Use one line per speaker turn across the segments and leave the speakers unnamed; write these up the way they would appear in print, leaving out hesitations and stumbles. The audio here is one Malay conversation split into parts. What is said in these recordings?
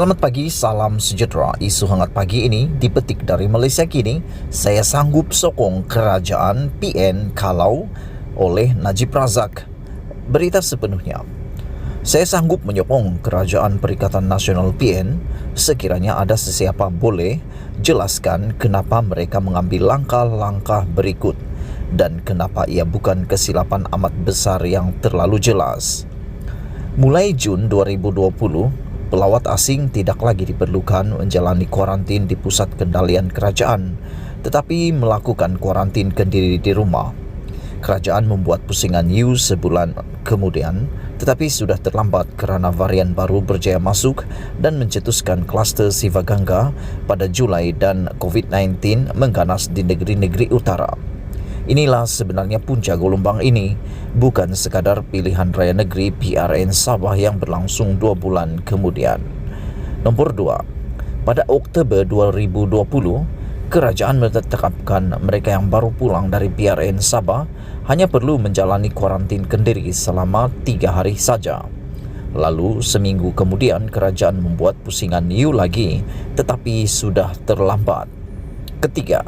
Selamat pagi, salam sejahtera. Isu hangat pagi ini dipetik dari Malaysia Kini. Saya sanggup sokong kerajaan PN kalau oleh Najib Razak. Berita sepenuhnya. Saya sanggup menyokong kerajaan Perikatan Nasional PN sekiranya ada sesiapa boleh jelaskan kenapa mereka mengambil langkah-langkah berikut dan kenapa ia bukan kesilapan amat besar yang terlalu jelas. Mulai Jun 2020, pelawat asing tidak lagi diperlukan menjalani kuarantin di pusat kendalian kerajaan, tetapi melakukan kuarantin kendiri di rumah. Kerajaan membuat pusingan news sebulan kemudian, tetapi sudah terlambat kerana varian baru berjaya masuk dan mencetuskan kluster Sivaganga pada Julai dan COVID-19 mengganas di negeri-negeri utara. Inilah sebenarnya punca gelombang ini, bukan sekadar pilihan raya negeri PRN Sabah yang berlangsung 2 bulan kemudian. Nombor 2. Pada Oktober 2020, kerajaan menetapkan mereka yang baru pulang dari PRN Sabah hanya perlu menjalani kuarantin kendiri selama 3 hari saja. Lalu seminggu kemudian kerajaan membuat pusingan new lagi, tetapi sudah terlambat. Ketiga,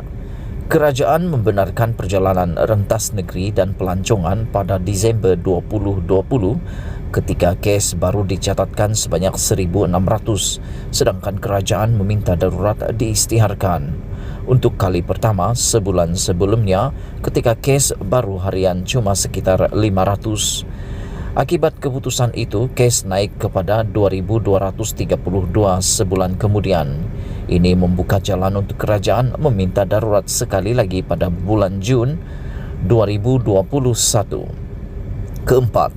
kerajaan membenarkan perjalanan rentas negeri dan pelancongan pada Disember 2020 ketika kes baru dicatatkan sebanyak 1,600, sedangkan kerajaan meminta darurat diisytiharkan. Untuk kali pertama sebulan sebelumnya ketika kes baru harian cuma sekitar 500. Akibat keputusan itu, kes naik kepada 2,232 sebulan kemudian. Ini membuka jalan untuk kerajaan meminta darurat sekali lagi pada bulan Jun 2021. Keempat,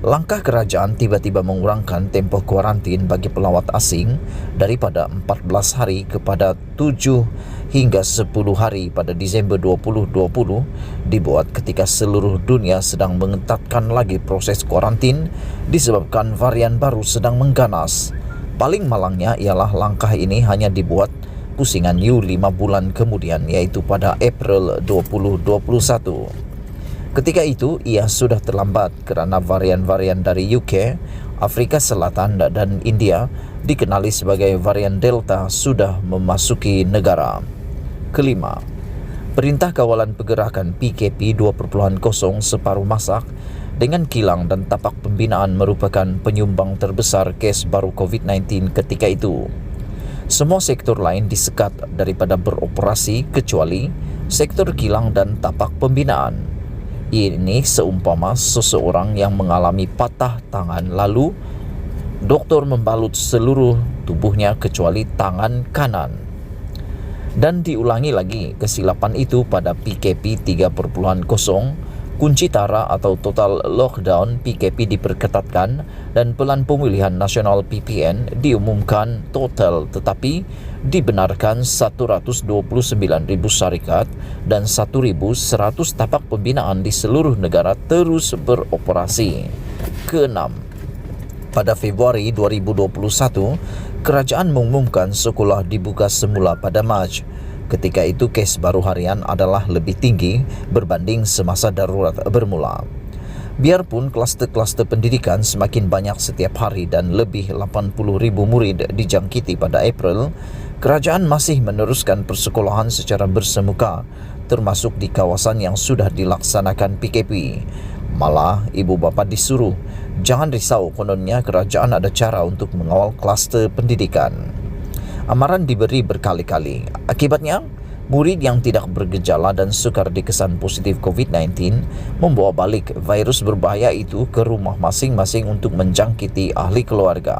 langkah kerajaan tiba-tiba mengurangkan tempoh kuarantin bagi pelawat asing daripada 14 hari kepada 7 hingga 10 hari pada Disember 2020 dibuat ketika seluruh dunia sedang mengetatkan lagi proses kuarantin disebabkan varian baru sedang mengganas. Paling malangnya ialah langkah ini hanya dibuat pusingan new 5 bulan kemudian, iaitu pada April 2021. Ketika itu, ia sudah terlambat kerana varian-varian dari UK, Afrika Selatan dan India dikenali sebagai varian Delta sudah memasuki negara. Kelima, Perintah Kawalan Pergerakan PKP 2.0 separuh masak dengan kilang dan tapak pembinaan merupakan penyumbang terbesar kes baru COVID-19 ketika itu. Semua sektor lain disekat daripada beroperasi kecuali sektor kilang dan tapak pembinaan. Ini seumpama seseorang yang mengalami patah tangan lalu doktor membalut seluruh tubuhnya kecuali tangan kanan. Dan diulangi lagi kesilapan itu pada PKP 3.0, kunci tara atau total lockdown PKP diperketatkan dan Pelan Pemulihan Nasional PPN diumumkan total, tetapi dibenarkan 129,000 syarikat dan 1,100 tapak pembinaan di seluruh negara terus beroperasi. Keenam, pada Februari 2021, kerajaan mengumumkan sekolah dibuka semula pada Mac. Ketika itu kes baru harian adalah lebih tinggi berbanding semasa darurat bermula. Biarpun kluster-kluster pendidikan semakin banyak setiap hari dan lebih 80,000 murid dijangkiti pada April, kerajaan masih meneruskan persekolahan secara bersemuka, termasuk di kawasan yang sudah dilaksanakan PKP. Malah, ibu bapa disuruh, jangan risau, kononnya kerajaan ada cara untuk mengawal kluster pendidikan. Amaran diberi berkali-kali. Akibatnya, murid yang tidak bergejala dan sukar dikesan positif COVID-19 membawa balik virus berbahaya itu ke rumah masing-masing untuk menjangkiti ahli keluarga.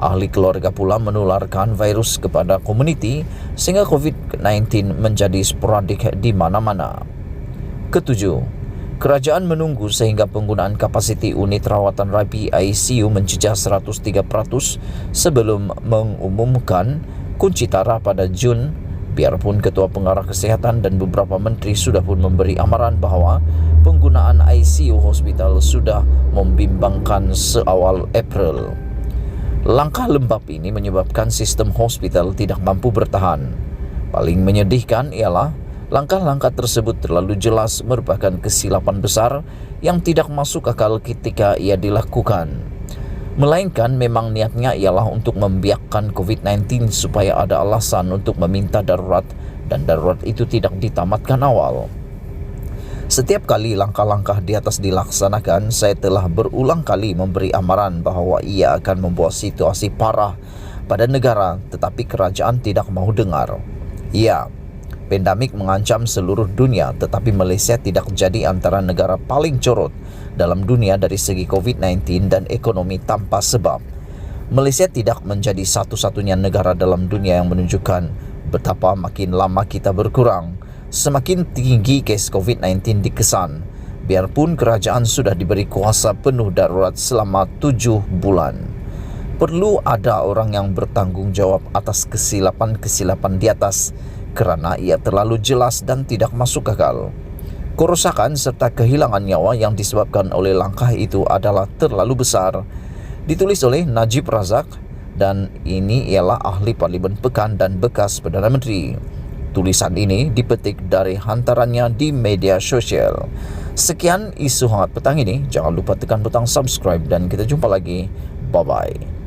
Ahli keluarga pula menularkan virus kepada komuniti sehingga COVID-19 menjadi sporadik di mana-mana. Ketujuh, kerajaan menunggu sehingga penggunaan kapasiti unit rawatan rapi ICU mencecah 103% sebelum mengumumkan kunci tara pada Jun. Biarpun Ketua Pengarah Kesihatan dan beberapa menteri sudah pun memberi amaran bahawa penggunaan ICU hospital sudah membimbangkan seawal April. Langkah lembab ini menyebabkan sistem hospital tidak mampu bertahan. Paling menyedihkan ialah langkah-langkah tersebut terlalu jelas merupakan kesilapan besar yang tidak masuk akal ketika ia dilakukan. Melainkan memang niatnya ialah untuk membiarkan COVID-19 supaya ada alasan untuk meminta darurat dan darurat itu tidak ditamatkan awal. Setiap kali langkah-langkah di atas dilaksanakan, saya telah berulang kali memberi amaran bahawa ia akan membawa situasi parah pada negara, tetapi kerajaan tidak mahu dengar. Ya, pandemik mengancam seluruh dunia, tetapi Malaysia tidak jadi antara negara paling corot dalam dunia dari segi COVID-19 dan ekonomi tanpa sebab. Malaysia tidak menjadi satu-satunya negara dalam dunia yang menunjukkan betapa makin lama kita berkurang, semakin tinggi kes COVID-19 dikesan, biarpun kerajaan sudah diberi kuasa penuh darurat selama 7 bulan. Perlu ada orang yang bertanggungjawab atas kesilapan-kesilapan di atas kerana ia terlalu jelas dan tidak masuk akal. Kerosakan serta kehilangan nyawa yang disebabkan oleh langkah itu adalah terlalu besar. Ditulis oleh Najib Razak dan ini ialah ahli Parlimen Pekan dan bekas Perdana Menteri. Tulisan ini dipetik dari hantarannya di media sosial. Sekian isu hangat petang ini. Jangan lupa tekan butang subscribe dan kita jumpa lagi. Bye-bye.